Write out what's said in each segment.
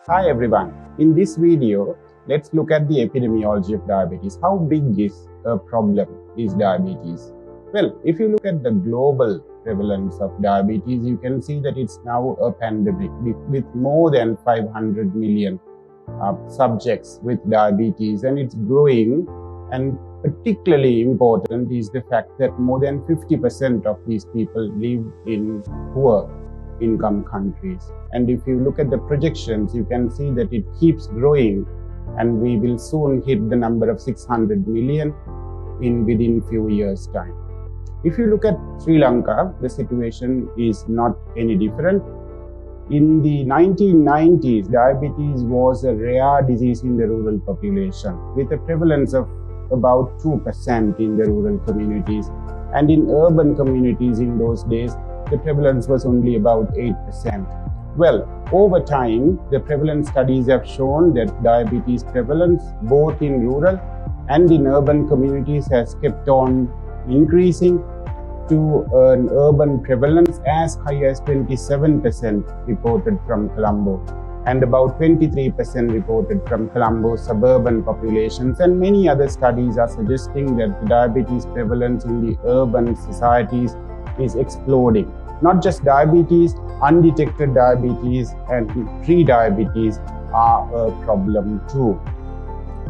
Hi everyone. In this video, let's look at the epidemiology of diabetes. How big is a problem is diabetes? Well, if you look at the global prevalence of diabetes, you can see that it's now a pandemic with more than 500 million subjects with diabetes, and it's growing. And particularly important is the fact that more than 50% of these people live in poor income countries. And if you look at the projections, you can see that it keeps growing, and we will soon hit the number of 600 million within few years' time. If you look at Sri Lanka, the situation is not any different. In the 1990s, diabetes was a rare disease in the rural population with a prevalence of about 2% in the rural communities. And in urban communities in those days, the prevalence was only about 8%. Well, over time, the prevalence studies have shown that diabetes prevalence both in rural and in urban communities has kept on increasing to an urban prevalence as high as 27% reported from Colombo, and about 23% reported from Colombo's suburban populations. And many other studies are suggesting that the diabetes prevalence in the urban societies is exploding. Not just diabetes, undetected diabetes and pre-diabetes are a problem too.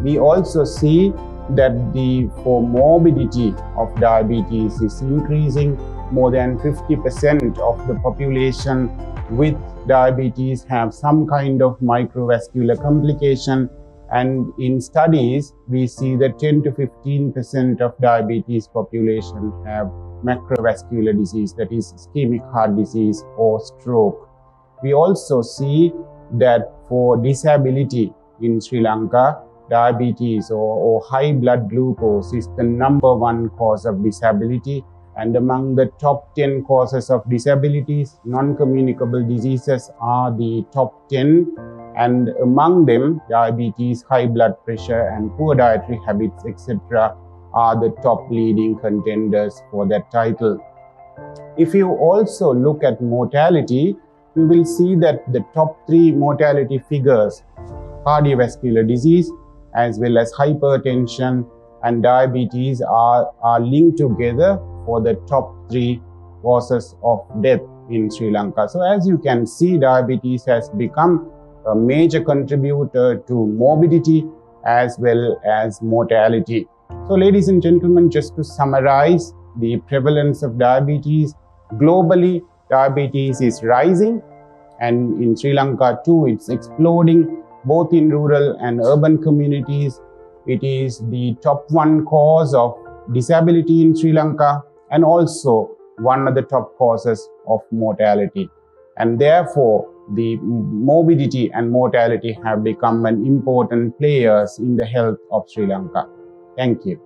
We also see that the comorbidity of diabetes is increasing. More than 50% of the population with diabetes have some kind of microvascular complication, and in studies we see that 10 to 15% of diabetes population have macrovascular disease, that is ischemic heart disease or stroke. We also see that for disability in Sri Lanka, diabetes or high blood glucose is the number one cause of disability. And among the top 10 causes of disabilities, non-communicable diseases are the top 10. And among them, diabetes, high blood pressure and poor dietary habits, etc. are the top leading contenders for that title. If you also look at mortality, you will see that the top 3 mortality figures, cardiovascular disease, as well as hypertension and diabetes are linked together for the top 3 causes of death in Sri Lanka. So as you can see, diabetes has become a major contributor to morbidity as well as mortality. So ladies and gentlemen, just to summarize the prevalence of diabetes, globally diabetes is rising, and in Sri Lanka too it's exploding, both in rural and urban communities. It is the top 1 cause of disability in Sri Lanka and also one of the top causes of mortality. And therefore, the morbidity and mortality have become an important players in the health of Sri Lanka. Thank you.